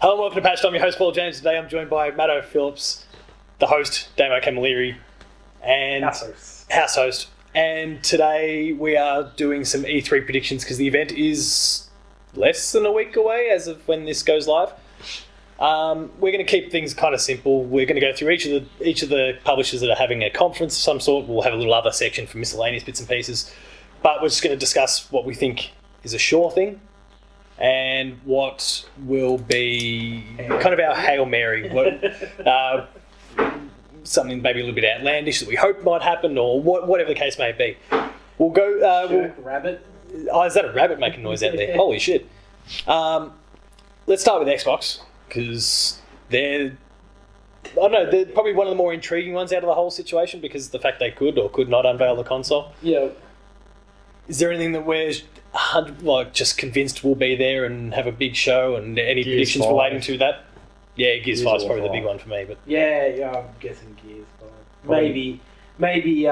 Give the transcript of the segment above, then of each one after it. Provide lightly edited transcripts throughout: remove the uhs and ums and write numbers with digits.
Hello and welcome to Patch. I'm your host, Paul James. Today I'm joined by Matto Phillips, the host, Damo Camilleri, and house host. And today we are doing some E3 predictions because the event is less than a week away as of when this goes live. We're going to keep things kind of simple. We're going to go through each of the publishers that are having a conference of some sort. We'll have a little other section for miscellaneous bits and pieces. But we're just going to discuss what we think is a sure thing and what will be kind of our Hail Mary. Something maybe a little bit outlandish that we hope might happen, or whatever the case may be. We'll go... rabbit? Oh, is that a rabbit making noise out there? Holy shit. Let's start with Xbox, because they're probably one of the more intriguing ones out of the whole situation because of the fact they could or could not unveil the console. Yeah. Is there anything that we're just convinced will be there and have a big show, and any predictions relating to that? Yeah, Gears 5 is probably the big one for me. But yeah, I'm guessing Gears 5. Maybe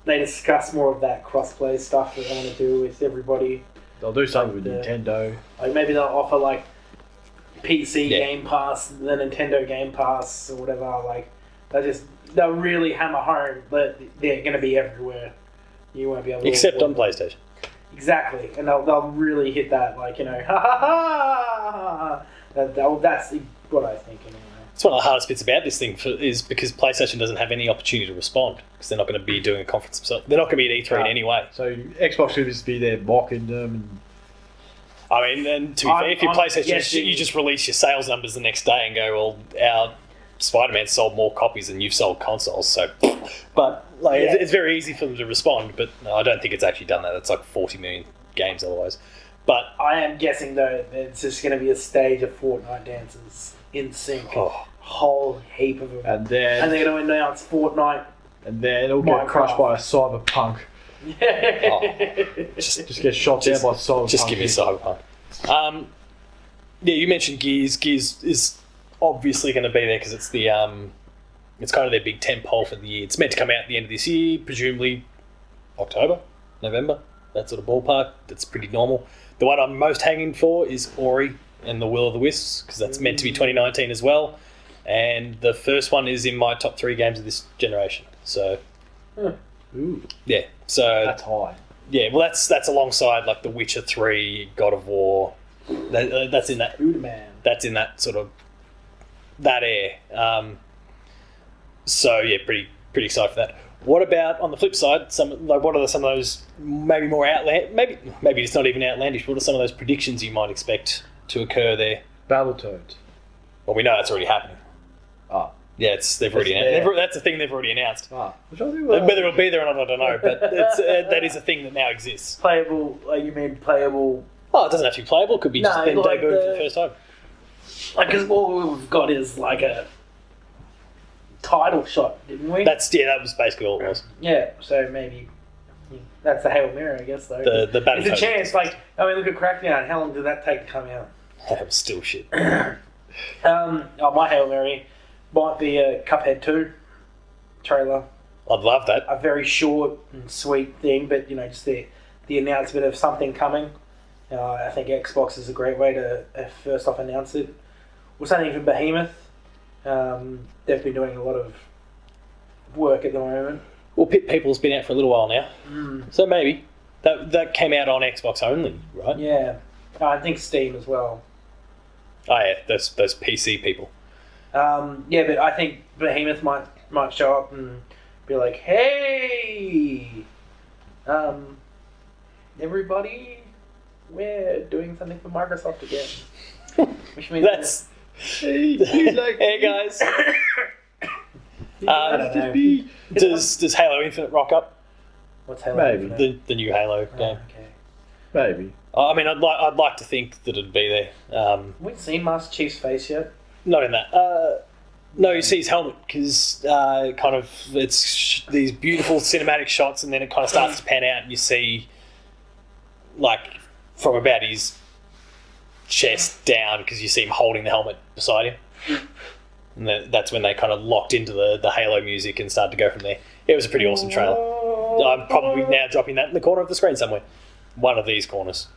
they discuss more of that crossplay stuff that they want to do with everybody. They'll do something with Nintendo. Like maybe they'll offer PC Game Pass, the Nintendo Game Pass or whatever. Like they'll really hammer home that they're going to be everywhere. You won't be able to except on PlayStation. Exactly, and they'll really hit that ha ha ha. That's what I think anyway. It's one of the hardest bits about this thing is because PlayStation doesn't have any opportunity to respond because they're not going to be doing a conference themselves. They're not going to be at E3 in any way. So Xbox will just be there mocking them. And to be fair, if you're PlayStation, you just release your sales numbers the next day and go, well, our Spider-Man sold more copies than you've sold consoles. So, but it's very easy for them to respond. But no, I don't think it's actually done that. It's 40 million games otherwise. But I am guessing though that it's just going to be a stage of Fortnite dances in sync. Oh. Whole heap of them. And they're going to announce Fortnite. And then it'll get crushed by a cyberpunk. Just get shot down by cyberpunk. Just give me cyberpunk. You mentioned Gears. Gears is obviously going to be there because it's the it's kind of their big tentpole for the year. It's meant to come out at the end of this year, presumably October, November, that sort of ballpark. That's pretty normal. The one I'm most hanging for is Ori and the Will of the Wisps because that's meant to be 2019 as well. And the first one is in my top 3 games of this generation. So, yeah. So that's high. Yeah, well, that's alongside The Witcher 3, God of War. That's in that. That's in that sort of that air. So yeah, pretty excited for that. What about on the flip side? What are some of those maybe more outlandish? Maybe it's not even outlandish. What are some of those predictions you might expect to occur there? Battletoads. Well, we know that's already happening. Oh. Yeah, they've already announced. That's a thing they've already announced. Which I think whether it'll be there or not, I don't know. But that is a thing that now exists. Playable? You mean playable? Oh, it doesn't have to be playable. It could be just been debuted for the first time. Because all we've got is a title shot, didn't we? That was basically all it was. Yeah, so maybe that's the Hail Mary, I guess, though. The It's a chance. Look at Crackdown. How long did that take to come out? That was still shit. My Hail Mary might be a Cuphead 2 trailer. I'd love that. A very short and sweet thing, but just the announcement of something coming. I think Xbox is a great way to first off announce it. Or something from Behemoth. They've been doing a lot of work at the moment. Well, Pit People's been out for a little while now, so maybe that came out on Xbox only, right? Yeah, I think Steam as well. Oh yeah, those PC people. Yeah, but I think Behemoth might show up and be like, "Hey, everybody, we're doing something for Microsoft again." Which means that's hey guys. Does Halo Infinite rock up? What's Halo? Maybe Infinite? The new Halo game. Okay. Maybe. I mean, I'd like to think that it'd be there. We haven't seen Master Chief's face yet. Not in that. No, you see his helmet because it's these beautiful cinematic shots, and then it kind of starts to pan out, and you see from about his chest down because you see him holding the helmet beside him. And that's when they kind of locked into the Halo music and started to go from there. It was a pretty awesome trailer. I'm probably now dropping that in the corner of the screen somewhere. One of these corners.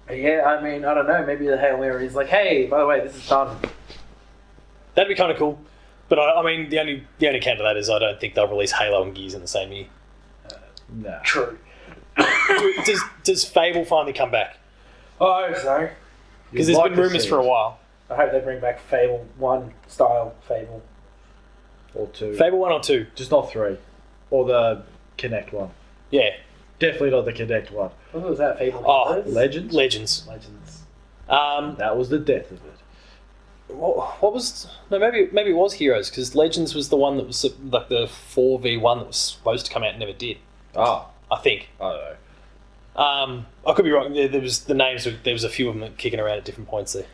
Yeah, I mean, I don't know. Maybe the Hail Mary is like, hey, by the way, this is done. That'd be kind of cool. But I mean, the only counter to that is I don't think they'll release Halo and Gears in the same year. No. True. Does Fable finally come back? I hope so. Because there's been rumours for a while. I hope they bring back Fable 1 style Fable. Or 2. Fable 1 or 2? Just not 3. Or the Kinect one. Yeah. Definitely not the Kinect one. What was that, Fable? Legends? Legends. That was the death of it. What was... No, maybe it was Heroes, because Legends was the one that was like the 4v1 that was supposed to come out and never did. Ah. I think. I don't know. I could be wrong. There was the names. There was a few of them kicking around at different points there.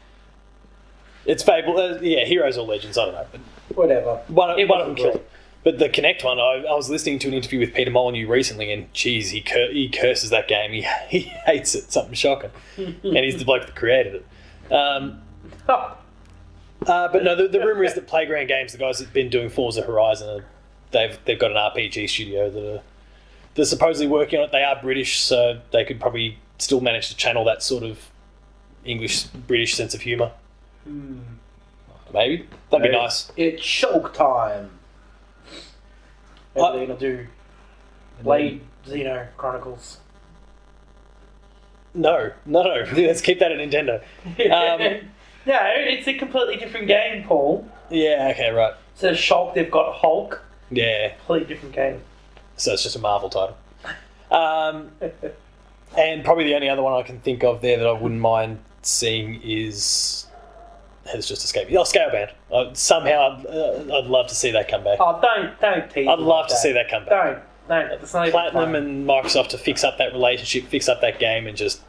It's Fable. Heroes or Legends. I don't know. But whatever. One of them killed. But the Kinect one, I was listening to an interview with Peter Molyneux recently, and geez, he curses that game. He hates it. Something shocking. And he's the bloke that created it. But no, the rumor is that Playground Games, the guys that've been doing Forza Horizon, they've got an RPG studio they're supposedly working on it. They are British, so they could probably still manage to channel that sort of English-British sense of humour. Maybe. That'd be nice. It's Shulk time. Maybe they're going to do Blade Xeno Chronicles. No. Let's keep that at Nintendo. No, it's a completely different game, Paul. Yeah, okay, right. So Shulk, they've got Hulk. Yeah. Completely different game. So it's just a Marvel title. And probably the only other one I can think of there that I wouldn't mind seeing has just escaped me. Oh, Scalebound. Somehow I'd love to see that come back. Oh, don't tease. I'd love to see that come back. Don't. It's not even Platinum fun. and Microsoft to fix up that relationship, fix up that game, and just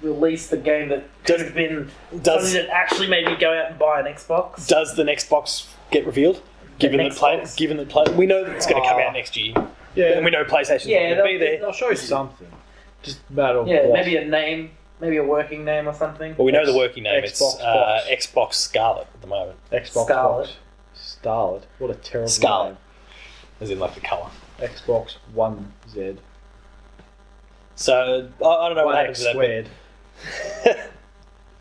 release the game that could have been something that actually made me go out and buy an Xbox. Does the next box get revealed? Given that we know that it's going to come out next year. Yeah, and we know PlayStation's not going to be there. They'll show you something. Just a matter of what. Maybe a name, maybe a working name or something. Well, we know the working name. Xbox it's Xbox Scarlet at the moment. Xbox Scarlet. Starlet. What a terrible Scarlet. name. As in like the colour. Xbox 1Z. So I don't know what happens to that. Squared.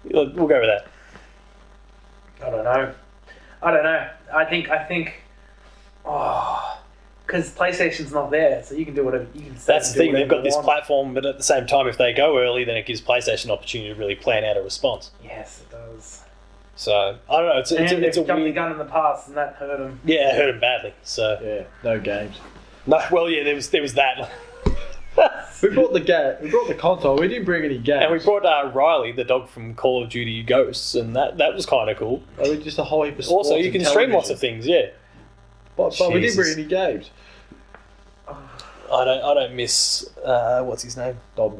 We'll go with that. I don't know. I think. Because PlayStation's not there, so you can do whatever you can. That's the thing. They've got this platform, but at the same time, if they go early, then it gives PlayStation an opportunity to really plan out a response. Yes, it does. So I don't know. It's a jumped the weird gun in the past, and that hurt them. Yeah, it hurt them badly. So yeah, no games. No, well, yeah, there was that. We brought the console. We didn't bring any games. And we brought Riley, the dog from Call of Duty Ghosts, and that was kind of cool. Just a whole heap of sports. Also, you can stream lots of things, yeah. But we didn't bring any games. I don't miss what's his name? Don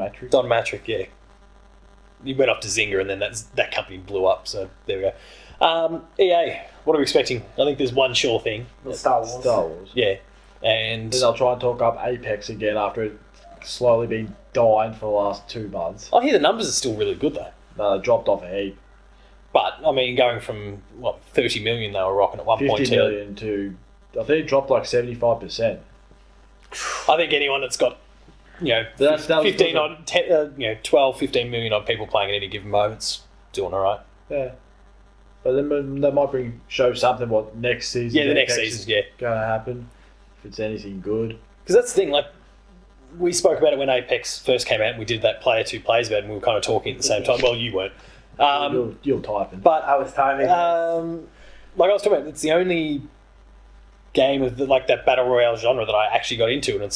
Matrick, yeah. He went off to Zynga, and then that company blew up. So there we go. EA, what are we expecting? I think there's one sure thing. Star Wars. Yeah, and then they'll try and talk up Apex again after it slowly been dying for the last 2 months. I hear the numbers are still really good though. No, they dropped off a heap. But I mean, going from 30 million they were rocking at 1.2 50 million to I think it dropped like 75%. I think anyone that's got 15 odd, 12, 15 million odd people playing at any given moment's doing all right. Yeah. But then they might show something what next season. Yeah, the next season's going to happen. If it's anything good. Because that's the thing, like, we spoke about it when Apex first came out and we did that player 2 plays about it and we were kind of talking at the same time. Well, you weren't. You're typing. But I was typing. Like I was talking about, it's the only game of that Battle Royale genre that I actually got into, and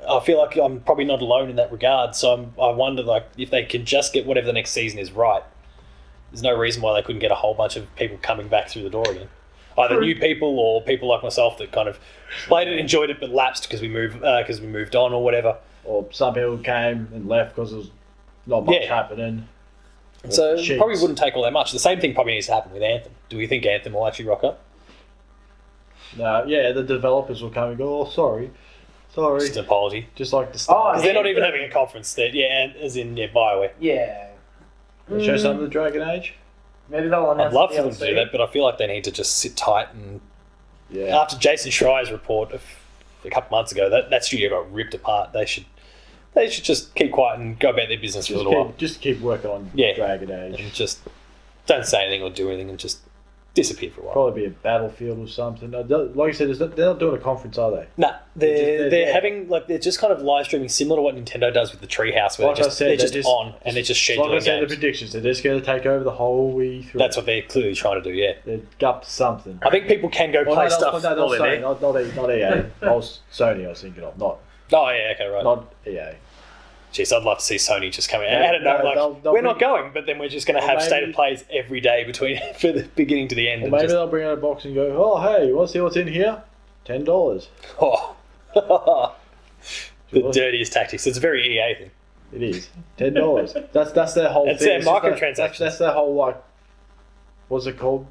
I feel like I'm probably not alone in that regard, so I wonder if they can just get whatever the next season is right. There's no reason why they couldn't get a whole bunch of people coming back through the door again. Either new people or people like myself that kind of played it, enjoyed it, but lapsed because we moved on or whatever. Or some people came and left because there was not much happening. So it probably wouldn't take all that much. The same thing probably needs to happen with Anthem. Do we think Anthem will actually rock up? No, the developers will come and go, sorry. Just an apology. Just like the start. Because they're not even having a conference there. Yeah, as in BioWare. Yeah. They show some of the Dragon Age? Maybe they'll announce I'd love for them to do that, but I feel like they need to just sit tight and... Yeah. After Jason Schreier's report a couple months ago, that studio got ripped apart. They should They should just keep quiet and go about their business for a little while. Just keep working on Dragon Age. And just don't say anything or do anything and just disappear for a while. Probably be a Battlefield or something. Like you said, they're not doing a conference, are they? Nah, they're having they're just kind of live streaming similar to what Nintendo does with the Treehouse, where they're just on and they're just scheduling like I said, games. the predictions, they're just going to take over the whole E3. That's what they're clearly trying to do. Yeah, they're up to something. I think people can go play stuff. Not EA. I was Sony. I was thinking of not. Oh yeah, okay, right. Not EA. Jeez, I'd love to see Sony just come out. I don't know, we're not going, but then we're just going to have state of plays every day between for the beginning to the end. Or maybe they'll bring out a box and go, "Oh, hey, you want to see what's in here? $10." Oh, the dirtiest tactics. It's a very EA thing. It is $10. That's their whole. It's thing. their microtransactions. That's their whole what's it called?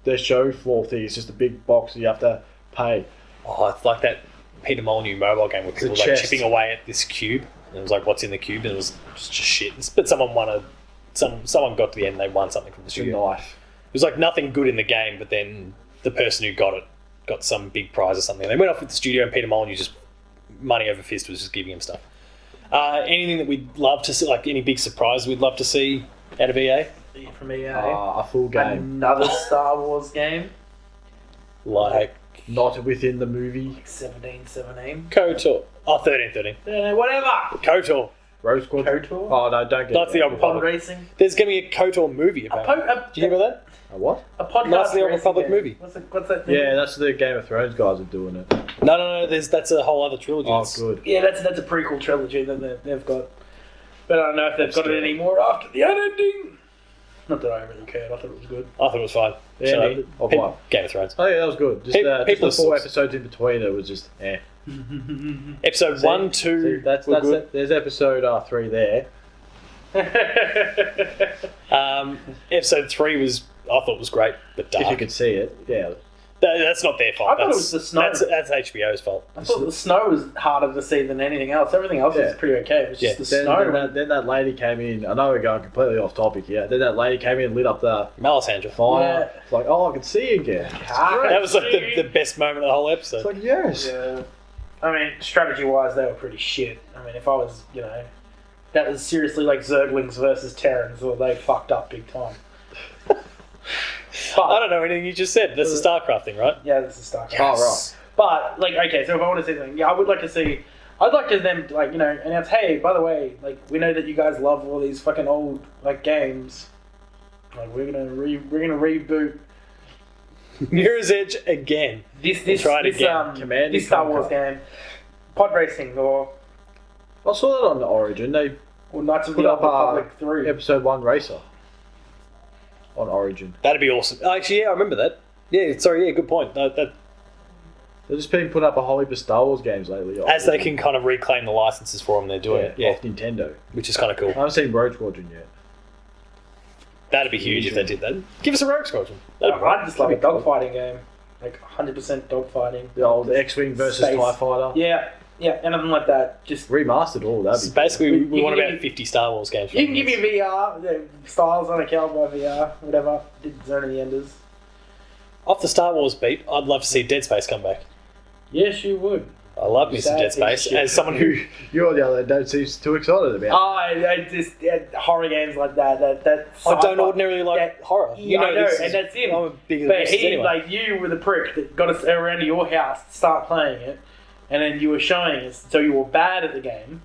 Their show floor thing. It's just a big box that you have to pay. Oh, it's like that Peter Molyneux mobile game where people were like chipping away at this cube. And it was like, what's in the cube? And it was just shit. But someone won someone got to the end and they won something from the studio. A knife. It was like nothing good in the game, but then the person who got it got some big prize or something. They went off with the studio and Peter Molyneux just money over fist was just giving him stuff. Anything that we'd love to see, like any big surprise we'd love to see out of EA? From EA. A full game. Another Star Wars game. Like not within the movie. 17. KOTOR. Oh, 13. Whatever. KOTOR. Rogue Squadron. KOTOR? Oh, no, don't get Knights of the Old Pod Republic. racing. There's going to be a KOTOR movie, apparently. Do you hear about that? A what? A podcast Knights of the Old racing Republic game. movie. What's that thing? Yeah, that's the Game of Thrones guys are doing it. No. That's a whole other trilogy. Oh, good. Yeah, that's a prequel trilogy that they've got. But I don't know if they've got it anymore after the ending. Not that I really cared. I thought it was good. I thought it was fine. Yeah, of what? Game of Thrones. Oh yeah, that was good. Just people the 4 episodes in between, it was just Episode 1, 2. That's good. it. There's episode 3 there. Episode 3 was, I thought was great, but dark. If you could see it, yeah. That's not their fault. I thought it was the snow. That's HBO's fault. I thought the snow was harder to see than anything else. Everything else was pretty okay. It was just the snow. Then that lady came in. I know we're going completely off topic here. Then that lady came in and lit up the Melisandre. fire. Yeah. It's like, oh, I can see you again. That was like the best moment of the whole episode. It's like, yes. Yeah. I mean, strategy-wise, they were pretty shit. I mean, if I was, that was seriously like Zerglings versus Terrans, or they fucked up big time. But, I don't know anything you just said. That's the StarCraft thing, right? Yeah, that's the StarCraft. Yes. Oh, right. But, okay, so if I want to say something, I would like to see... I'd like to them, announce, hey, by the way, we know that you guys love all these fucking old, games. We're gonna reboot Mirror's Edge again. this Star Wars game. Pod Racing, or I saw that on the Origin. They Knights of put the up Old Republic 3. episode 1 racer on Origin. That'd be awesome. Actually, yeah, I remember that. Yeah, sorry, yeah, good point. They've just been putting up a whole heap of Star Wars games lately. As they can kind of reclaim the licenses for them, they're doing it. Yeah, off Nintendo. Which is kind of cool. I haven't seen Rogue Squadron yet. That'd be huge if they did that. Give us a Rogue Squadron. I'd just love a dogfighting game. 100% dogfighting. The old X-Wing versus Space. TIE Fighter. Yeah, anything like that. Just Remastered all, that'd be basically, we want can about give 50 Star Wars games. You can give me VR, Styles on a Cowboy VR, whatever. Did Zone of the Enders. Off the Star Wars beat, I'd love to see Dead Space come back. Yes, you would. I love me some Dead Space. As someone who... You're the other don't seem too excited about. I just horror games like that. I don't ordinarily like horror. Yeah, I know, and that's it. I'm a big But he, anyway. you were the prick that got us around to your house to start playing it, and then you were showing us, so you were bad at the game,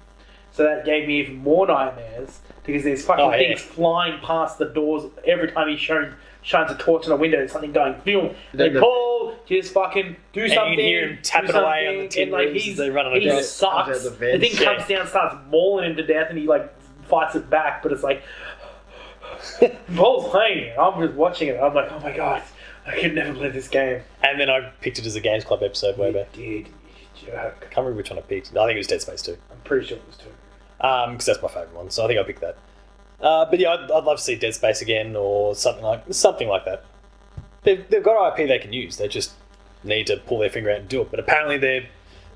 so that gave me even more nightmares, because there's fucking things flying past the doors every time he shines a torch on a window, something going, boom, Paul, just fucking do something. And you can hear him tapping away on the tin rooms as they run on a he vent. sucks. The thing comes down, starts mauling him to death, and he fights it back, but it's like, Paul's playing it, I'm just watching it, I'm like, oh my god, I could never play this game. And then I picked it as a Games Club episode way back. You did, you jerk. I can't remember which one I picked. I think it was Dead Space 2. I'm pretty sure it was 2. Because that's my favourite one, so I think I picked that. But yeah, I'd love to see Dead Space again, or something like that. They've got IP they can use. They just need to pull their finger out and do it. But apparently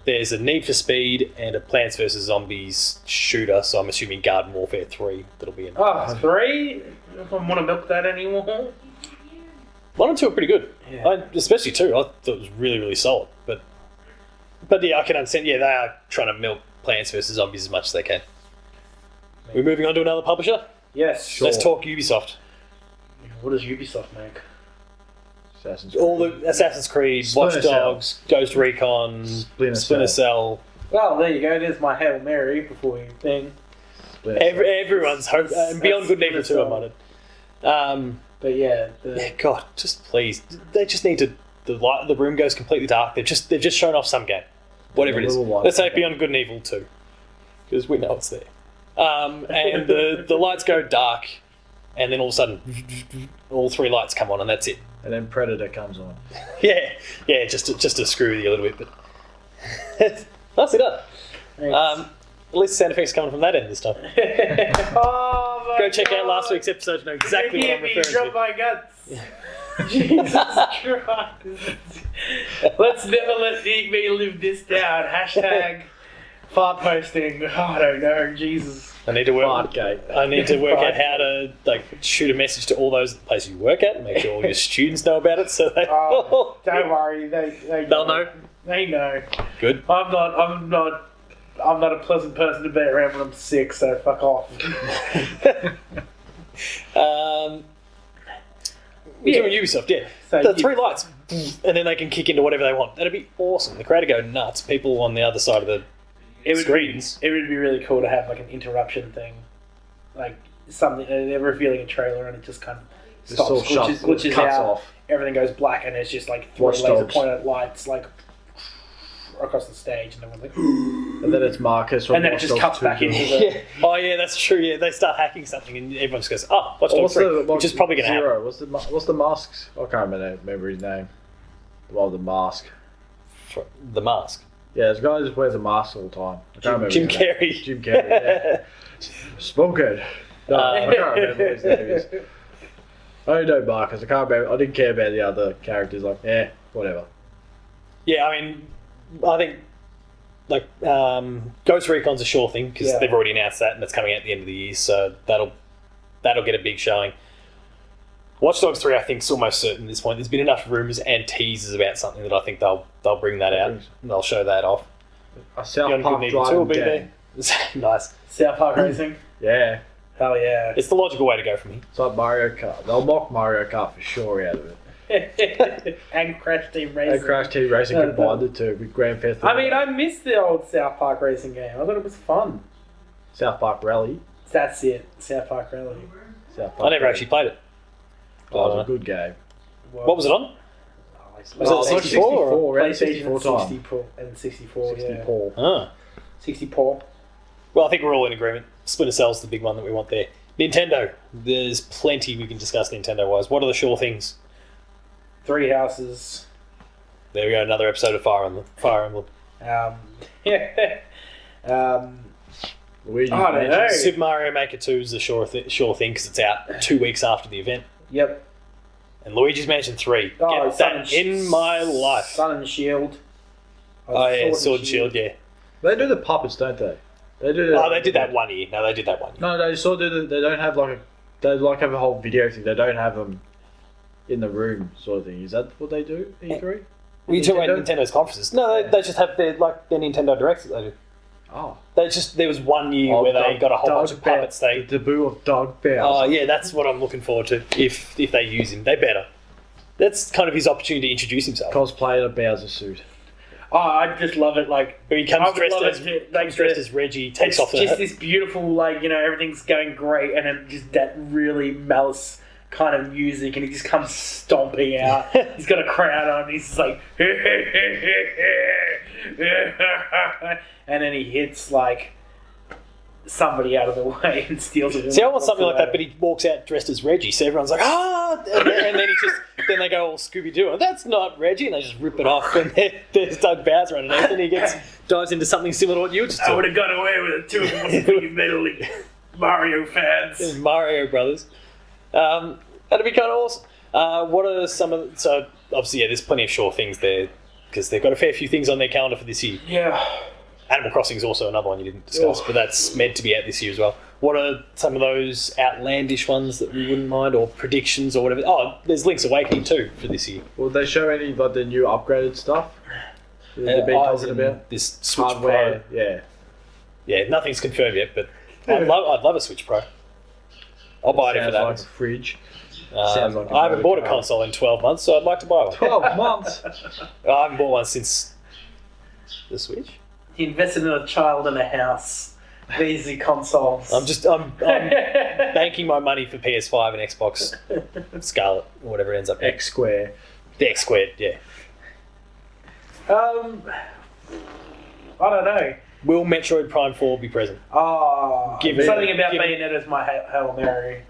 there's a Need for Speed and a Plants vs Zombies shooter. So I'm assuming Garden Warfare 3 that'll be in. Oh, 3? I don't want to milk that anymore. 1 and 2 are pretty good. Yeah. Especially 2. I thought it was really, really solid. But yeah, I can understand. Yeah, they are trying to milk Plants vs Zombies as much as they can. We're moving on to another publisher. Yes. Sure. Let's talk Ubisoft. What does Ubisoft make? All the Assassin's Creed, Watch Splinter Dogs, Ghost Recon, Splinter Cell. Well, there you go. There's my Hail Mary before you think. Everyone's hope, and Beyond Good and Evil too, I might. But yeah, God, just please, they just need to. The room goes completely dark. They've just shown off some game, whatever it is. Let's say Beyond Good and Evil 2, because we know it's there. And the lights go dark, and then all of a sudden, all 3 lights come on, and that's it. And then Predator comes on. Yeah, just to screw with you a little bit, but nicely done. At least the sound effects coming from that end this time. Oh my Go check God. out last week's episode to know exactly what I'm referring drop to. my guts. Jesus Christ. Let's never let me live this down. Hashtag fart posting. Oh, I don't know. Jesus. I need to work Fartgate. out how to shoot a message to all those places you work at and make sure all your students know about it so they Don't worry. They'll know. They know. Good. I'm not a pleasant person to be around when I'm sick, so fuck off. We're doing Ubisoft, yeah. So the 3 lights, and then they can kick into whatever they want. That'd be awesome. The crowd would go nuts. People on the other side of the screens. It would be really cool to have like an interruption thing, like something. They're revealing a trailer and it just kind of stops, glitches cuts out. off. Everything goes black and it's just like 3 Watch laser Dogs. pointed lights like across the stage, and everyone's like, And then it's Marcus from and then it Watch just Dogs cuts 2 back into the. Yeah. Oh, yeah, that's true. Yeah, they start hacking something and everyone just goes, oh, Watch Dogs 3, which is probably going to happen. What's the mask? I can't remember his name. The one with the mask. The Mask. Yeah, there's a guy who just wears a mask all the time. I can't remember Jim his name. Carrey. Jim Carrey, yeah. Spoken. No, I can't remember what his name is. I don't know Marcus. I can't remember. I didn't care about the other characters. Like, whatever. Yeah, I mean, I think Ghost Recon's a sure thing because they've already announced that and it's coming out at the end of the year, so that'll get a big showing. Watch Dogs 3, I think, is almost certain at this point. There's been enough rumours and teasers about something that I think they'll bring that out and they'll show that off. A South Beyond Park Good and Evil 2 will be driving there. game. Nice. South Park Racing. Yeah. Hell yeah. It's the logical way to go from here. It's like Mario Kart. They'll mock Mario Kart for sure out of it. And Crash Team Racing. And Crash Team Racing combined the two with Grand Theft Auto. I mean, I missed the old South Park Racing game. I thought it was fun. South Park Rally. That's it. South Park Rally. South Park I never Rally. actually played it. Oh, it was a good game. What was it on? Was it 64 64, around PlayStation 64 time. 64 and 64, 64. Ah. 64. Well, I think we're all in agreement. Splinter Cell's the big one that we want there. Nintendo. There's plenty we can discuss Nintendo-wise. What are the sure things? 3 Houses. There we go, another episode of Fire Emblem. Luigi's I don't know. Mansion. Super Mario Maker 2 is the sure thing because it's out 2 weeks after the event. Yep. And Luigi's Mansion 3. Oh, Get that in my life. Sun and Shield. Oh, yeah, Sword and Shield, yeah. They do the puppets, don't they? They do. Oh, they did that 1 year. No, they did that 1 year. No, they sort of do. They don't have they have a whole video thing. They don't have them in the room, sort of thing. Is that what they do? E3. Were you talking about Nintendo's conferences? No, they just have their Nintendo Directs that they do. Oh. There was 1 year where they got a whole bunch of puppets. The debut of Doug Bowser. Oh yeah, that's what I'm looking forward to. If they use him, they better. That's kind of his opportunity to introduce himself. Cosplay in a Bowser suit. Oh, I just love it. Like He comes dressed as Reggie, takes off the just hat. this beautiful, everything's going great, and then just that really malice kind of music, and he just comes stomping out. He's got a crown on, and he's just like, and then he hits somebody out of the way and steals it. See, I want something like that, but he walks out dressed as Reggie, so everyone's like, ah! And then then they go all Scooby-Doo, that's not Reggie, and they just rip it off, and there's Doug Bowser underneath, and he dives into something similar to what you were just I would doing. have got away with it too if it wasn't for you meddling Mario fans. Mario Brothers. That'd be kind of awesome. What are some of... So, obviously, yeah, there's plenty of sure things there, because they've got a fair few things on their calendar for this year. Yeah. Animal Crossing is also another one you didn't discuss, but that's meant to be out this year as well. What are some of those outlandish ones that we wouldn't mind, or predictions or whatever? Oh, there's Link's Awakening too for this year. Will they show any the new upgraded stuff? They've been talking about this Switch hardware. Pro. Yeah. Yeah, nothing's confirmed yet, but I'd love a Switch Pro. I'll buy it for that. Like a fridge. Sounds like I haven't bought a console in 12 months, so I'd like to buy one. 12 months? I haven't bought one since the Switch. He invested in a child in a house. These are consoles. I'm banking my money for PS5 and Xbox Scarlet, or whatever it ends up being. X Square. The X Squared, yeah. I don't know. Will Metroid Prime 4 be present? Something about Bayonetta's my Hail Mary.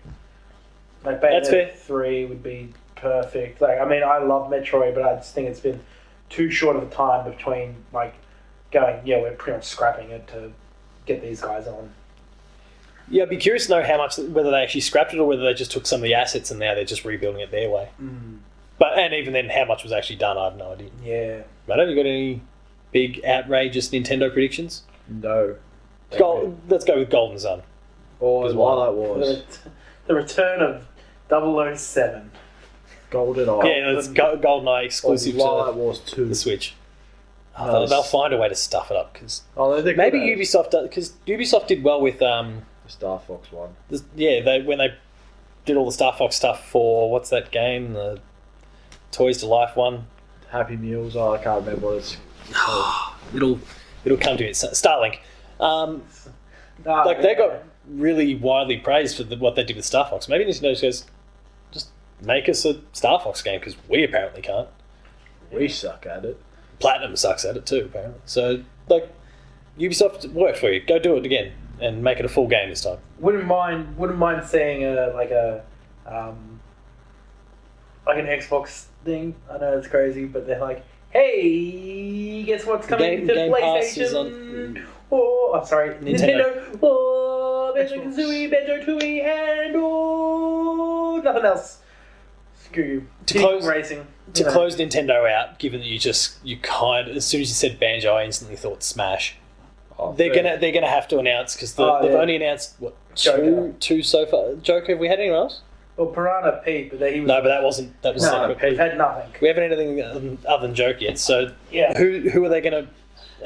Like Bayonetta 3 would be perfect. Like, I mean, I love Metroid, but I just think it's been too short of a time between like going, yeah, we're pretty much scrapping it to get these guys on. Yeah, I'd be curious to know how much, whether they actually scrapped it or whether they just took some of the assets and now they're just rebuilding it their way. And even then, how much was actually done, I have no idea. Yeah. Matt, have you got any big, outrageous Nintendo predictions? No. Let's go with Golden Sun. Or Twilight Wars. The return of 007. Golden Eye. Yeah, it's GoldenEye exclusive to Twilight Wars 2. the Switch. They'll find a way to stuff it up because maybe Ubisoft does, because Ubisoft did well with the Star Fox one. When they did all the Star Fox stuff for what's that game, the Toys to Life one. Happy Meals. I can't remember what it's called. It'll come to me. Starlink. They got really widely praised for what they did with Star Fox. Maybe Nintendo goes, just make us a Star Fox game because we apparently can't. We suck at it. Platinum sucks at it too, apparently. So, Ubisoft worked for you. Go do it again and make it a full game this time. Wouldn't mind seeing an Xbox thing. I know it's crazy, but they're like, hey, guess what's coming to PlayStation? I'm sorry, Nintendo. Banjo-Kazooie, Banjo-Tooie, and nothing else. Screw you. To close Nintendo out, given that you kind of, as soon as you said Banjo, I instantly thought Smash. They're gonna have to announce because they've only announced two so far. Joker, have we had anyone else? Well, Piranha Pete, but he was no, but that was separate. We've had nothing. We haven't had anything other than Joker yet. So yeah, who are they gonna?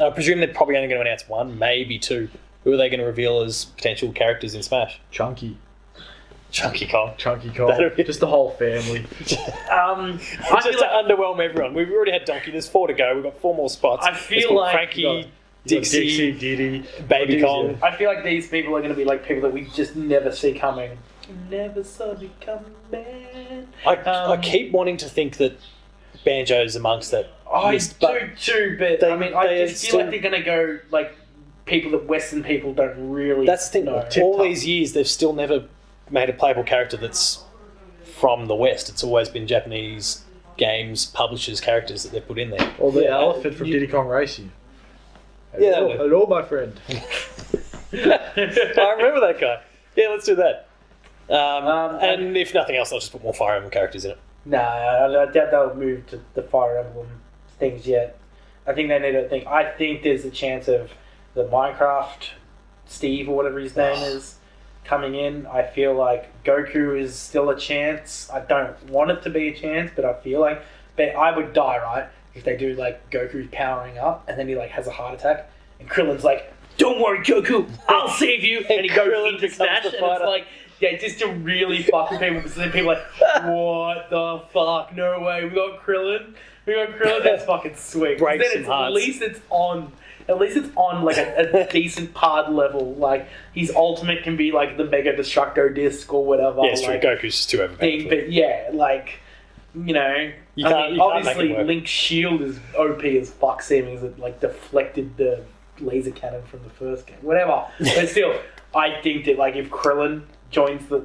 I presume they're probably only going to announce one, maybe two. Who are they going to reveal as potential characters in Smash? Chunky Kong. Just the whole family. Just to underwhelm everyone. We've already had Donkey. There's 4 to go. We've got 4 more spots. I feel like Frankie, Dixie, Diddy, Baby Kong. I feel like these people are going to be like people that we just never see coming. Never saw me coming. I keep wanting to think that Banjo's amongst that. I do too, but I just feel like they're going to go like people that Western people don't really. That's the thing. know. All these years, they've still never made a playable character that's from the West. It's always been Japanese games publishers' characters that they put in there. Or the elephant from Diddy Kong Racing. Yeah, hello, my friend. I remember that guy. Yeah, let's do that. And if nothing else, I'll just put more Fire Emblem characters in it. No, I doubt they'll move to the Fire Emblem things yet. I think they need to think. I think there's a chance of the Minecraft Steve or whatever his name is coming in. I feel like Goku is still a chance. I don't want it to be a chance, but I feel like I would die, right, if they do like Goku powering up and then he like has a heart attack and Krillin's like, "Don't worry, Goku, I'll save you," and he goes into Smash and it's like. Yeah, just to really fuck with people, because then people are like, what the fuck? No way, we got Krillin. That's fucking sweet. Breaks then some hearts. At least it's on like a decent pod level. Like his ultimate can be like the Mega Destructo disc or whatever. Yeah, it's true. Goku's just too overpowered. But yeah, like, you know, obviously Link's shield is OP as fuck, seeming as it like deflected the laser cannon from the first game. Whatever. But still, I think that like if Krillin joins the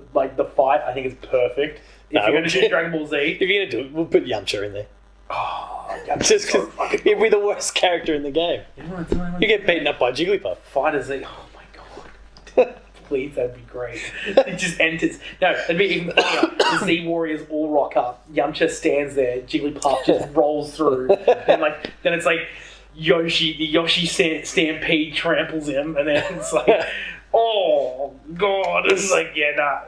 fight, I think it's perfect. If you're going to do Dragon Ball Z, if you're going to do it, we'll put Yamcha in there. Oh, just because he'd be the worst character in the game. You get beaten up by Jigglypuff. Fighter Z. Oh my god! Please, that'd be great. It just enters. No, it'd be even funnier. The Z Warriors all rock up. Yamcha stands there. Jigglypuff just rolls through. Then it's like Yoshi. The Yoshi Stampede tramples him, and then it's like. Oh, God. It's like,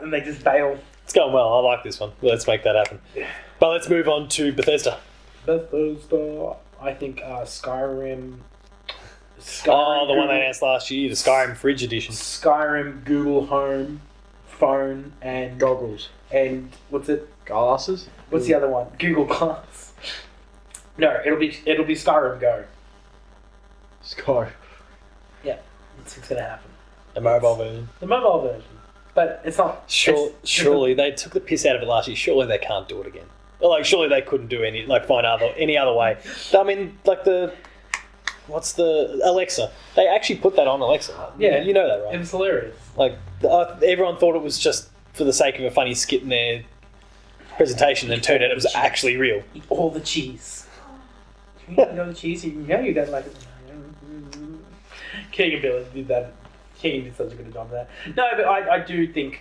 and they just bail. It's going well. I like this one. Let's make that happen. But let's move on to Bethesda. I think Skyrim Skyrim, the one they announced last year, the Skyrim Fridge Edition. Skyrim, Google Home, phone, and Goggles. And what's it? Glasses. What's the other one? Google Glass. No, it'll be Skyrim Go. Sky. Yeah, it's gonna happen. The mobile version. The mobile version, but it's not. Surely they took the piss out of it last year. Surely they can't do it again. Like, surely they couldn't do any other way. I mean, like what's the Alexa? They actually put that on Alexa. Yeah, you know that, right? It was hilarious. Like, everyone thought it was just for the sake of a funny skit in their presentation, and turned out it was actually real. Eat all the cheese. You know the cheese. You know you don't like it. King and Billy did that. King did such a good job of that. No, but I do think.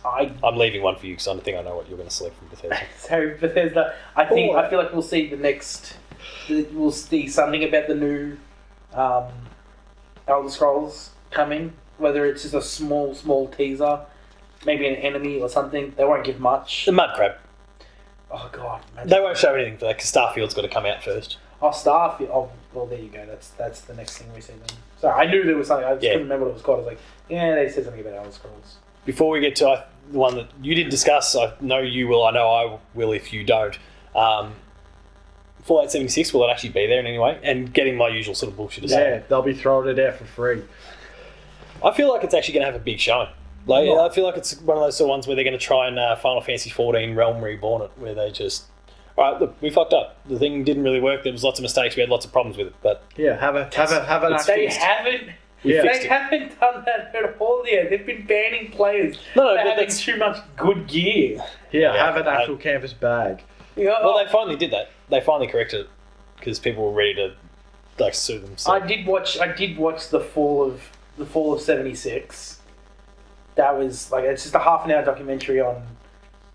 I'm leaving one for you because I think I know what you're going to select from Bethesda. So Bethesda, I feel like we'll see we'll see something about the new Elder Scrolls coming. Whether it's just a small teaser, maybe an enemy or something. They won't give much. The mud crab. Oh god, they won't show anything for that because Starfield's got to come out first. Oh, Starfield. Oh, well, there you go. That's the next thing we see then. So I knew there was something. I just couldn't remember what it was called. I was like, yeah, they said something about Elder Scrolls. Before we get to the one that you didn't discuss, I know you will, I know I will if you don't. Fallout 76, will it actually be there in any way? And getting my usual sort of bullshit aside. Yeah, they'll be throwing it out for free. I feel like it's actually going to have a big showing. Like, I feel like it's one of those sort of ones where they're going to try and Final Fantasy 14 Realm Reborn it, where they just... Alright, look, we fucked up. The thing didn't really work. There was lots of mistakes. We had lots of problems with it. But yeah, have an They haven't done that at all yet. They've been banning players for having too much good gear. Yeah, have an actual canvas bag. Yeah, well, they finally did that. They finally corrected it because people were ready to sue them. So. I did watch the fall of 76. That was it's just a half an hour documentary on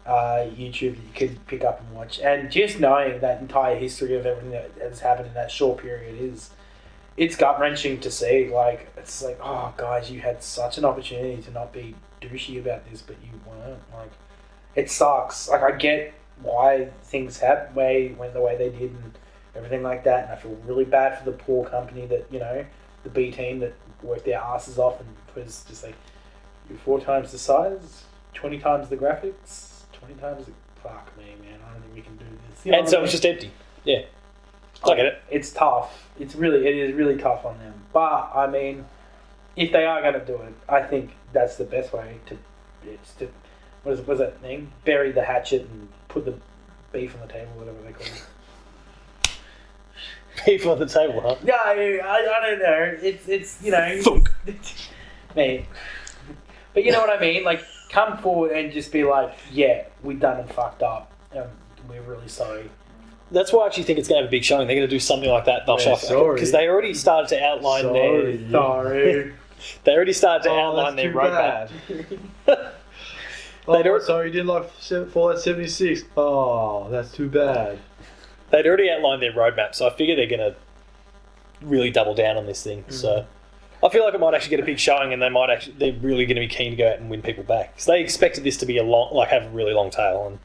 YouTube that you could pick up and watch, and just knowing that entire history of everything that has happened in that short period it's gut wrenching to see. Like, it's like, oh guys, you had such an opportunity to not be douchey about this, but you weren't. Like, it sucks. Like, I get why things happened went the way they did and everything like that, and I feel really bad for the poor company that, the B team that worked their asses off and was just like, you're 4 times the size, 20 times the graphics. 20 times, fuck me, man. I don't think we can do this. And so it was just empty. Yeah, I get it. It's tough. It is really tough on them. But I mean, if they are going to do it, I think that's the best way to. What is that thing? Bury the hatchet and put the beef on the table, whatever they call it. Beef on the table, huh? Yeah, I don't know. It's Thunk. Man. But you know what I mean? Like, come forward and just be like, yeah, we done and fucked up. We're really sorry. That's why I actually think it's going to have a big showing. They're going to do something like that. They'll show because they already started to outline Sorry. They already started to outline their roadmap. Sorry, you didn't like Fallout 76. Oh, that's too bad. They'd already outlined their roadmap, so I figure they're going to really double down on this thing. Mm. So I feel like it might actually get a big showing, and they're really going to be keen to go out and win people back because they expected this to be have a really long tail. And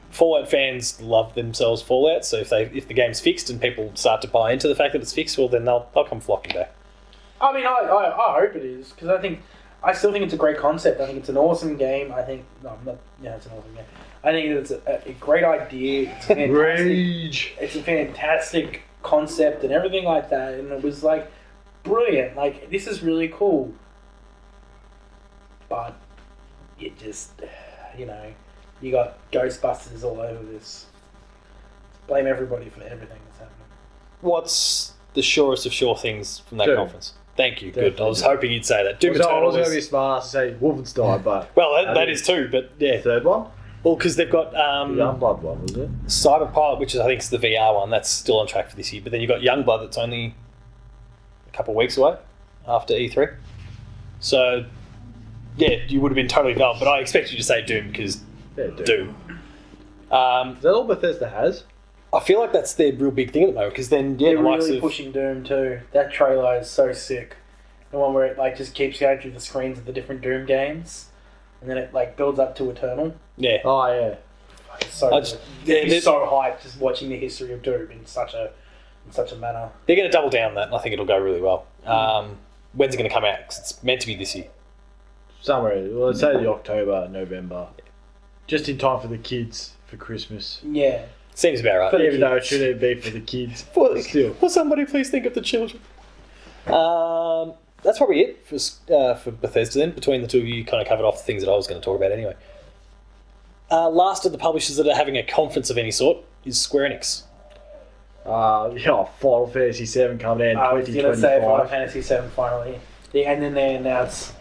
Fallout fans love themselves Fallout, so if the game's fixed and people start to buy into the fact that it's fixed, well, then they'll come flocking back. I mean, I hope it is, because I still think it's a great concept. I think it's an awesome game. It's an awesome game. I think it's a great idea. It's fantastic. Rage. It's a fantastic concept and everything like that, and it was like brilliant. Like, this is really cool, but it just, you got Ghostbusters all over this. Blame everybody for everything that's happening. What's the surest of sure things from that Doom. conference? Thank you. Definitely. Good. I was hoping you'd say that. Doom I Eternal was going to be smart to say Wolfenstein, but... Well, that is too, but yeah. Third one? Well, because they've got... the Youngblood one, was it? Cyberpilot, which I think is the VR one. That's still on track for this year. But then you've got Youngblood that's only a couple of weeks away after E3. So, yeah, you would have been totally valid. But I expect you to say Doom because Doom. Is that all Bethesda has? I feel like that's their real big thing at the moment because then, yeah, they're really pushing Doom too. That trailer is so sick. The one where it just keeps going through the screens of the different Doom games, and then it builds up to Eternal. Yeah. Oh yeah. It's so good. So hyped just watching the history of Doom in such a in such a manner. They're going to double down on that, and I think it'll go really well. When's it going to come out? Because it's meant to be this year. Somewhere, well, let's say the October, November. Just in time for the kids for Christmas. Yeah. Seems about right. For Even though it shouldn't be for the kids. Still. Will somebody please think of the children? That's probably it for Bethesda then. Between the two of you, kind of covered off the things that I was going to talk about anyway. Last of the publishers that are having a conference of any sort is Square-Enix. Final Fantasy 7 coming out in 2025. I was going to say Final Fantasy 7 finally. Yeah, and then they announced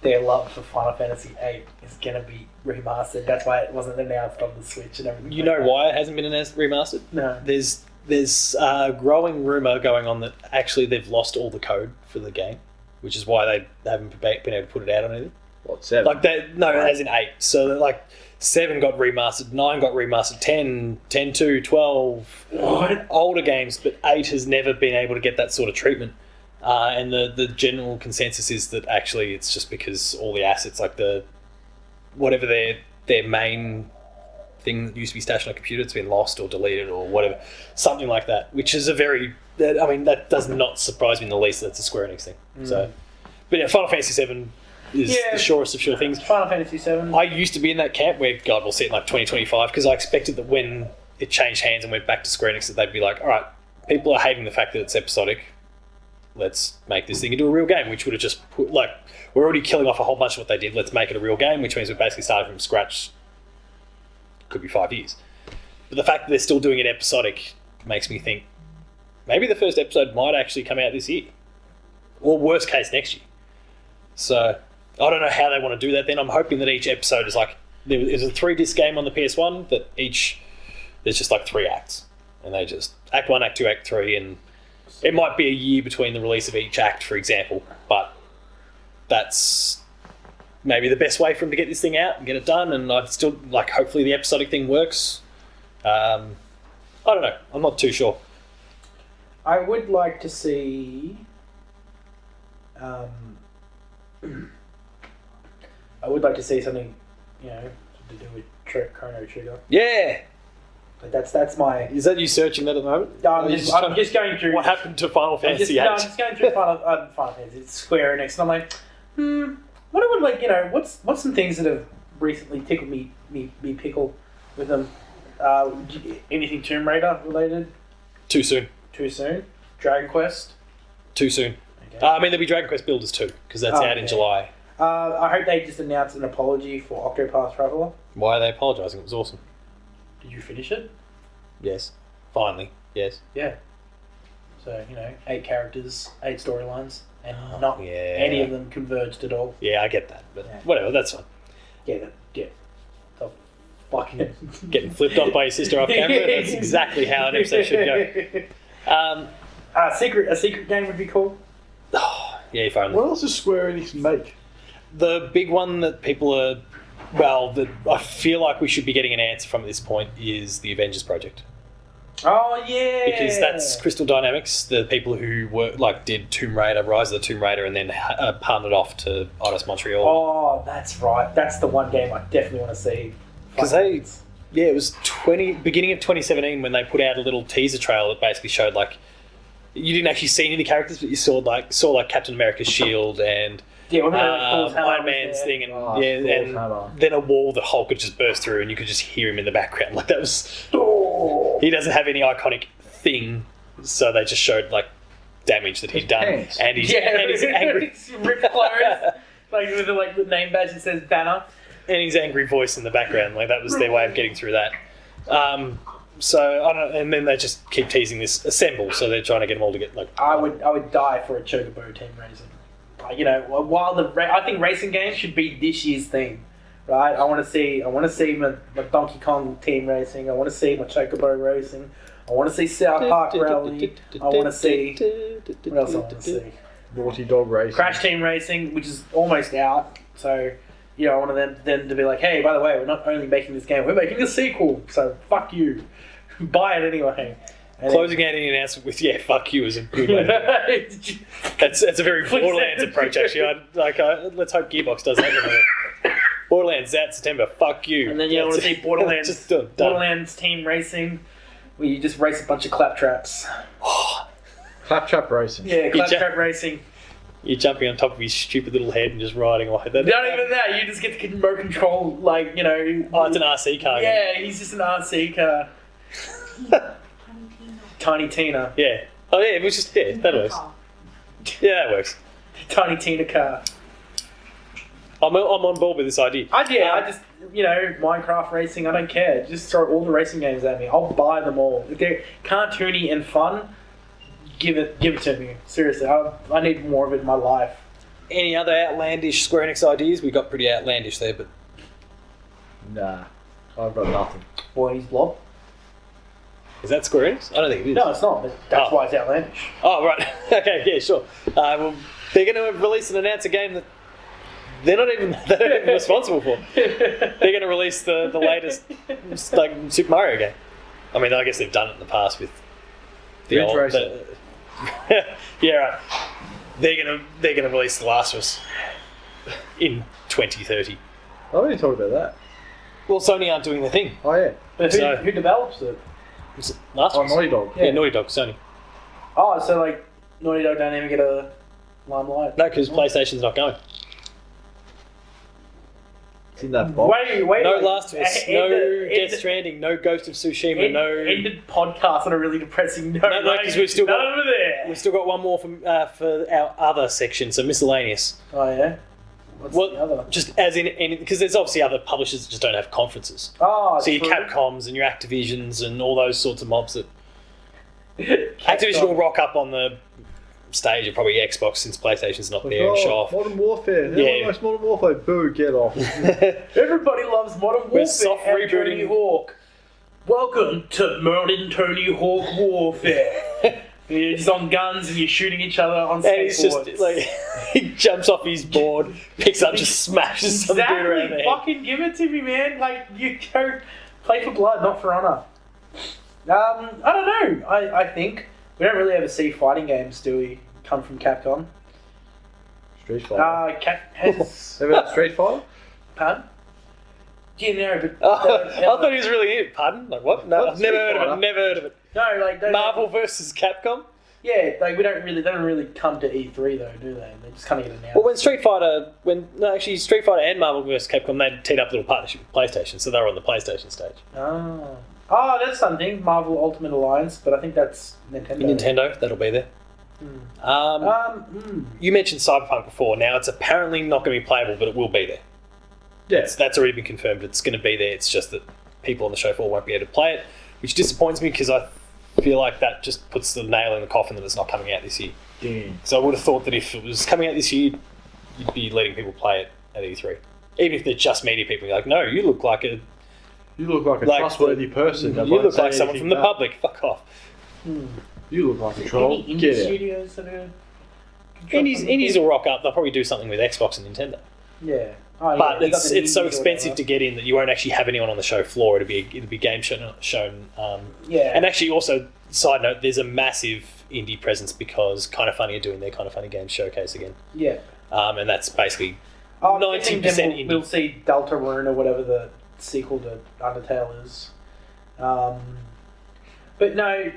their love for Final Fantasy 8 is going to be remastered. That's why it wasn't announced on the Switch and everything. You know why it hasn't been announced remastered? No. There's a growing rumour going on that actually they've lost all the code for the game, which is why they haven't been able to put it out on anything. What, 7? Like as in 8. So like 7 got remastered, 9 got remastered, 10, 10-2, 12. What? Older games, but 8 has never been able to get that sort of treatment. And the general consensus is that actually it's just because all the assets, like whatever their main thing that used to be stashed on a computer, it's been lost or deleted or whatever, something like that. Which is that does not surprise me in the least. That it's a Square-Enix thing. So, but yeah, Final Fantasy 7 is the surest of sure things. Final Fantasy 7. I used to be in that camp where God will see it in like 2025 because I expected that when it changed hands and went back to Square Enix that they'd be like, all right, people are hating the fact that it's episodic. Let's make this thing into a real game, which would have just put, like, we're already killing off a whole bunch of what they did. Let's make it a real game, which means we're basically starting from scratch. Could be 5 years. But the fact that they're still doing it episodic makes me think maybe the first episode might actually come out this year. Or worst case, next year. So I don't know how they want to do that then. I'm hoping that each episode is like, there's a 3-disc game on the PS1 that there's just like 3 acts. And they just, Act 1, Act 2, Act 3, and it might be a year between the release of each act, for example, but that's maybe the best way for them to get this thing out and get it done, and I'd still, like, hopefully the episodic thing works. I don't know. I'm not too sure. I would like to see... I would like to see something, to do with Chrono Trigger. Yeah! But that's my... Is that you searching that at the moment? I'm just going through... What happened to Final Fantasy VIII? I'm just going through Final Fantasy. It's Square-Enix, and I'm like, what I would like, what's some things that have recently tickled me pickle with them? Anything Tomb Raider related? Too soon. Too soon? Dragon Quest? Too soon. Okay. There'll be Dragon Quest Builders 2, because that's out in July. I hope they just announced an apology for Octopath Traveler. Why are they apologising? It was awesome. Did you finish it? Yes. Finally. Yes. Yeah. So, 8 characters, 8 storylines, and not any of them converged at all. Yeah, I get that, but whatever, that's fine. Yeah. The fucking... Getting flipped off by your sister off camera, that's exactly how an episode should go. A secret game would be cool. Yeah, if only. What else does Square Enix make? The big one that people are... Well, that I feel like we should be getting an answer from at this point is the Avengers project. Oh, yeah! Because that's Crystal Dynamics, the people who did Tomb Raider, Rise of the Tomb Raider, and then partnered off to Eidos Montreal. Oh, that's right. That's the one game I definitely want to see. Because it was beginning of 2017 when they put out a little teaser trailer that basically showed, like, you didn't actually see any of the characters, but you saw Captain America's shield and... Yeah, Iron Man's thing, and then a wall that Hulk could just burst through, and you could just hear him in the background. Like that was. He doesn't have any iconic thing, so they just showed like damage that he'd done, and he's angry. Ripped clothes, with the name badge that says Banner, and his angry voice in the background. Like that was their way of getting through that. So I don't, and then they just keep teasing this assemble. So they're trying to get them all to get like. I would die for a Chocobo team racing. While I think racing games should be this year's thing, right? I want to see my Donkey Kong team racing. I want to see my Chocobo racing. I want to see South Park Rally. I want to see what else I want to see. Naughty Dog Racing. Crash Team Racing, which is almost out. So I want them to be like, hey, by the way, we're not only making this game, we're making a sequel. So fuck you, buy it anyway. Closing out any announcement with fuck you is a good way to do it. That's a very Borderlands approach, actually. Let's hope Gearbox does that. Borderlands out September, fuck you. And then I want to see Borderlands Team Racing. where you just race a bunch of claptraps. Claptrap racing. Yeah, claptrap racing. You're jumping on top of his stupid little head and just riding away. Not even that. You just get to remote control, like, you know. Oh, it's an RC car. Yeah, he's just an RC car. Tiny Tina. Yeah. Oh yeah, it was just that works. Yeah, that works. Tiny Tina car. I'm on board with this idea. I just, you know, Minecraft racing, I don't care. Just throw all the racing games at me. I'll buy them all. If they're cartoony and fun, give it to me. Seriously, I need more of it in my life. Any other outlandish Square Enix ideas? We got pretty outlandish there, but... Nah, I've got nothing. Boy's Blob. Is that Square Enix? I don't think it is. No, it's not. But that's why it's outlandish. Oh, right. Okay, yeah, sure. Well, they're going to release and announce a game that they're not even responsible for. They're going to release the latest like Super Mario game. I mean, I guess they've done it in the past with the old... yeah, right. They're gonna release The Last of Us in 2030. I already talked about that. Well, Sony aren't doing the thing. Oh yeah. But who develops it? Last of Us? Naughty Dog. Yeah, Naughty Dog, Sony. Oh, so like Naughty Dog don't even get a limelight? No, because PlayStation's not going. It's in that box. Wait. No Last of Us, no Death Stranding, no Ghost of Tsushima, no... Ended podcast on a really depressing note. No, because we've still got... over there. We've still got one more for our other section, so miscellaneous. Oh, yeah? What's the other? Just as in... Because there's obviously other publishers that just don't have conferences. Oh, so your Capcoms and your Activisions and all those sorts of mobs that... Activision will rock up on the stage of probably Xbox since PlayStation's not there and show off. Modern Warfare. Yeah. Likes Modern Warfare. Boo, get off. Everybody loves Modern Warfare. We're soft and rebooting. Tony Hawk. Welcome to Modern Tony Hawk Warfare. You're just on guns and you're shooting each other on skateboards. And he's just like... he jumps off his board, picks up, just smashes some dude around the head. Fucking give it to me, man. Like, you go play for blood, not for honor. I don't know. I think we don't really ever see fighting games, do we? Come from Capcom. Street Fighter. Has Ever had Street Fighter? pardon? Yeah, no, but I thought he was really in it. Pardon? Like what? No, I've never heard of it. Never heard of it. No, like Marvel versus Capcom. Yeah, like they don't really come to E3 though, do they? They just kind of get announced. Well, when Street Fighter and Marvel vs. Capcom, they teed up a little partnership with PlayStation, so they were on the PlayStation stage. Oh, that's something. Marvel Ultimate Alliance, but I think that's Nintendo. Nintendo, that'll be there. You mentioned Cyberpunk before. Now it's apparently not going to be playable, but it will be there. Yeah, that's already been confirmed. It's going to be there. It's just that people on the show floor won't be able to play it, which disappoints me because I feel like that just puts the nail in the coffin that it's not coming out this year. Dang. So I would have thought that if it was coming out this year, you'd be letting people play it at E3. Even if they're just media people, you're like, no, you look like a trustworthy person. You look like someone from the public. Fuck off. You look like a troll. Any indie studios that are... Indies will rock up. They'll probably do something with Xbox and Nintendo. Yeah. But it's so expensive to get in that you won't actually have anyone on the show floor. It'll be game shown. And actually, also, side note, there's a massive indie presence because Kind of Funny are doing their Kind of Funny Games showcase again. Yeah. And that's basically 90% indie. We'll see Deltarune or whatever the sequel to Undertale is. But no,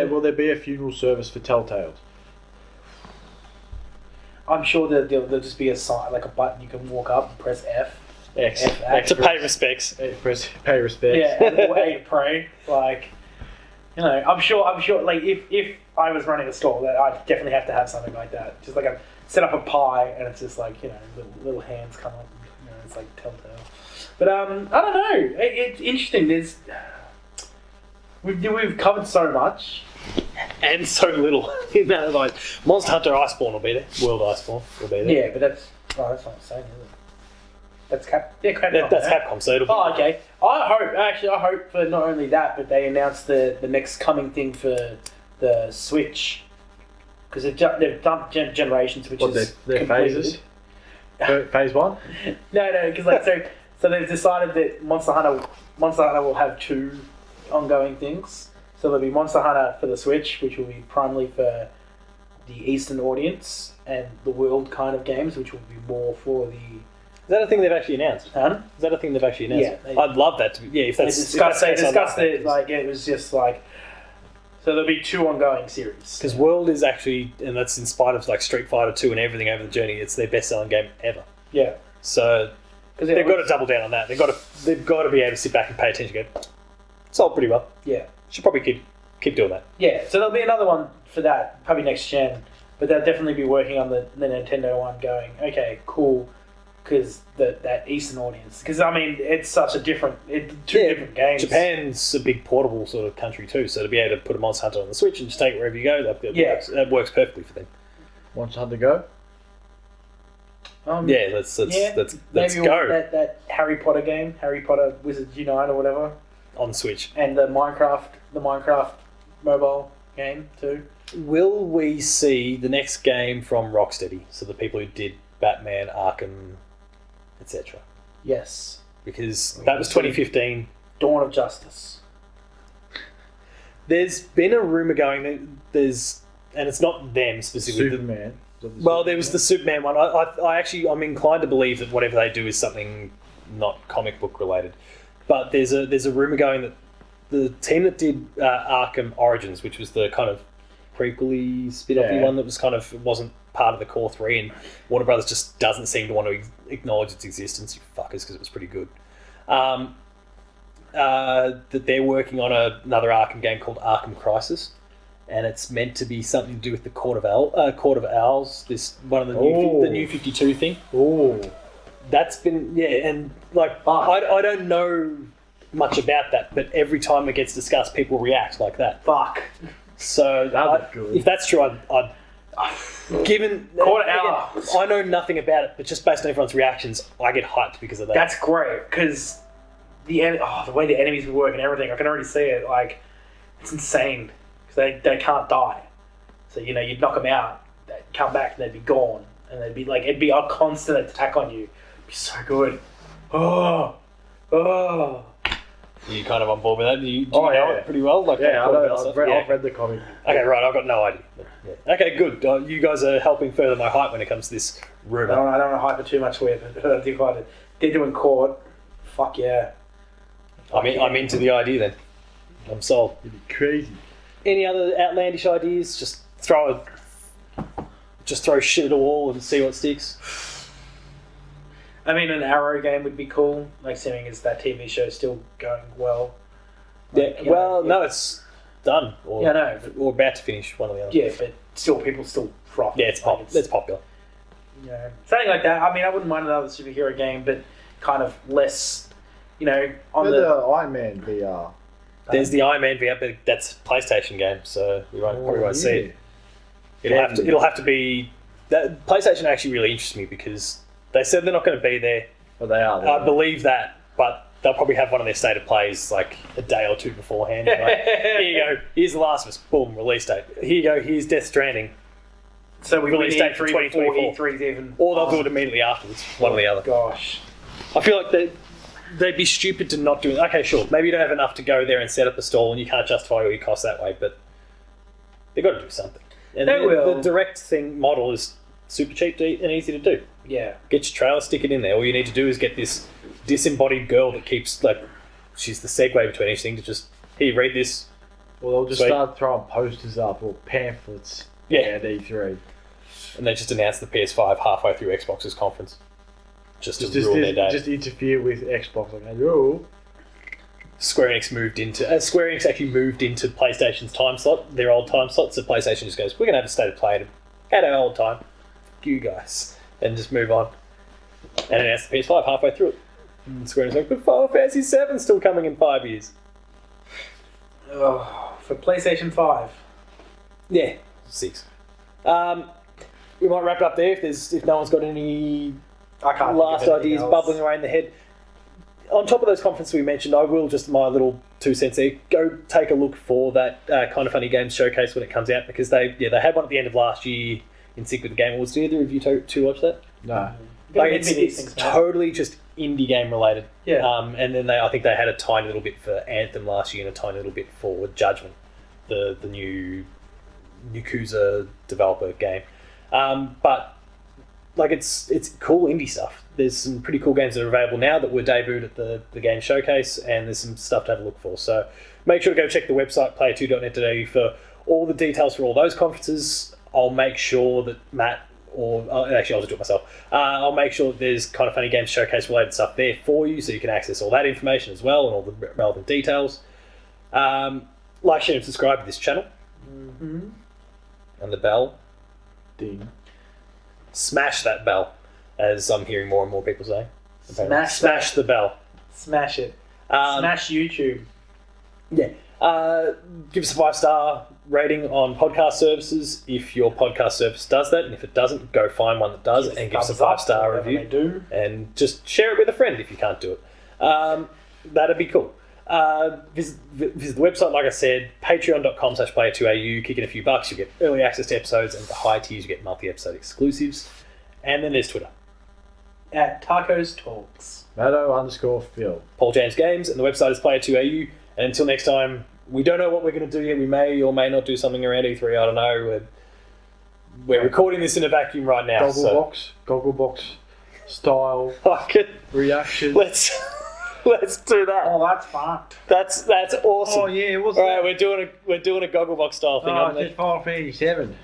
will there be a funeral service for Telltales? I'm sure there'll just be a sign, like a button you can walk up and press F. X to pay respects. Pay respects. Yeah, or A to pray. Like, you know, I'm sure. Like, if I was running a store, that I'd definitely have to have something like that. Just like set up a pie, and it's just like, you know, little hands come up. You know, it's like Telltale. But I don't know. It's interesting. We've covered so much. And so little. Like, Monster Hunter Iceborne will be there. World Iceborne will be there. Yeah, but that's not the same, is it? That's Capcom. That's Capcom, so it'll be... Oh, okay. I hope for not only that, but they announced the next coming thing for the Switch. Because they've done generations, which is their phases? Phase 1? No, because like so they've decided that Monster Hunter will have 2 ongoing things. So there'll be Monster Hunter for the Switch, which will be primarily for the Eastern audience, and the world kind of games, which will be more for the that a thing they've actually announced? Huh? Is that a thing they've actually announced? Yeah. I'd love that to be. Yeah, if They that's discussed it. it, like, it was just like... So there'll be 2 ongoing series. Because World is actually, and that's in spite of like Street Fighter 2 and everything over the journey, it's their best-selling game ever. Yeah. So they've got to double down on that. They've got to be able to sit back and pay attention. And go, sold pretty well. Yeah. Should probably keep doing that. Yeah, so there'll be another one for that, probably next gen. But they'll definitely be working on the Nintendo one going, okay, cool, because that Eastern audience. Because, I mean, it's such a different... different games. Japan's a big portable sort of country too, so to be able to put a Monster Hunter on the Switch and just take it wherever you go, that works perfectly for them. Monster Hunter Go? Let's maybe go. That Harry Potter game, Harry Potter Wizards Unite or whatever. On the Switch. And the Minecraft mobile game too. Will we see the next game from Rocksteady? So the people who did Batman, Arkham, etc. Yes. Because that was 2015. Dawn of Justice. There's been a rumour going that there's... And it's not them specifically. Superman. Well, there was the Superman one. I'm inclined to believe that whatever they do is something not comic book related. But there's a rumour going that the team that did Arkham Origins, which was the kind of prequel-y, spin-off-y one that was kind of wasn't part of the core 3, and Warner Brothers just doesn't seem to want to acknowledge its existence, you fuckers, because it was pretty good. That they're working on another Arkham game called Arkham Crisis, and it's meant to be something to do with the Court of Owls. This one of the new 52 thing. Oh, that's been and like I don't know much about that, but every time it gets discussed, people react like that. Fuck. So if that's true, I'd given Court of Owls. I know nothing about it, but just based on everyone's reactions, I get hyped because of that. That's great because the way the enemies work and everything, I can already see it. Like it's insane. They can't die. So, you'd knock them out, they'd come back and they'd be gone. And they'd be like, it'd be a constant attack on you. It'd be so good. Oh. You kind of on board with that? Do you know it pretty well? Like, I've read the comic. Okay, right, I've got no idea. Yeah. Okay, good. You guys are helping further my hype when it comes to this rumour. I don't want to hype it too much with it. They're doing court. Fuck yeah. I'm into the idea then. I'm sold. It'd be crazy. Any other outlandish ideas? Just throw shit at a wall and see what sticks. I mean, an Arrow game would be cool. Like, seeing as that TV show's still going well. No, it's done. Or about to finish, one or the other. Yeah, but people still froth. Yeah, it's popular. Yeah, something like that. I mean, I wouldn't mind another superhero game, but kind of less. On the Iron Man VR. There's the Iron Man VR, but that's a PlayStation game, so we probably won't see it. It'll have to be... That PlayStation actually really interests me because they said they're not going to be there. But they are. I believe that, but they'll probably have one of their state of plays like a day or two beforehand. Like, here you go, here's The Last of Us, boom, release date. Here you go, here's Death Stranding. So we release date for 2024. Even. Or they'll do it immediately afterwards, one or the other. Gosh. I feel like they'd be stupid to not do it. Okay, sure. Maybe you don't have enough to go there and set up a stall and you can't justify all your costs that way, but they've got to do something. And the direct thing model is super cheap and easy to do. Yeah. Get your trailer, stick it in there. All you need to do is get this disembodied girl that keeps, she's the segue between each thing to just, here, read this. Well, they'll just start throwing posters up or pamphlets at E3. And they just announced the PS5 halfway through Xbox's conference. Just to ruin their day. Just interfere with Xbox. Like, oh. Square-Enix actually moved into PlayStation's time slot, their old time slot, so PlayStation just goes, we're going to have a state of play at our old time. You guys. And just move on. And announced the PS5 halfway through it. And Square-Enix like, but Final Fantasy 7's still coming in 5 years. Oh, for PlayStation 5. Yeah, 6. We might wrap it up there if no one's got any last ideas bubbling around the head. On top of those conferences we mentioned, I will just my little 2 cents there. Go take a look for that Kind of Funny Games showcase when it comes out because they had one at the end of last year in sync with the Game Awards. Did either of you two watch that? No. It's totally just indie game related. Yeah. And then I think they had a tiny little bit for Anthem last year and a tiny little bit for Judgment, the new Yakuza developer game. But it's cool indie stuff. There's some pretty cool games that are available now that were debuted at the game showcase, and there's some stuff to have a look for. So make sure to go check the website player2.net.au for all the details for all those conferences. I'll make sure that Matt, actually I'll just do it myself. I'll make sure that there's Kind of Funny Games showcase related stuff there for you, so you can access all that information as well and all the relevant details. Like, share, and subscribe to this channel. Mm-hmm. And the bell. Ding. Smash that bell, as I'm hearing more and more people say. Smash the bell. Smash it. Smash YouTube. Yeah. Give us a 5-star rating on podcast services if your podcast service does that, and if it doesn't, go find one that does and give us a 5-star review. They do. And just share it with a friend if you can't do it. That'd be cool. Visit the website, like I said, patreon.com/player2au. Kick in a few bucks, you get early access to episodes, and the high tiers you get multi-episode exclusives. And then there's Twitter. At Tacos Talks. Matto_Phil. Paul James Games, and the website is player2au. And until next time, we don't know what we're going to do yet. We may or may not do something around E3, I don't know. We're recording this in a vacuum right now. Gogglebox style reaction. Let's do that. Oh, that's fun. That's awesome. Oh yeah, what's All that? right, we're doing a Gogglebox style thing. Oh, it's just Final Fantasy 7.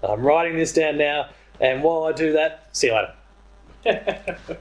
I'm writing this down now, and while I do that, see you later.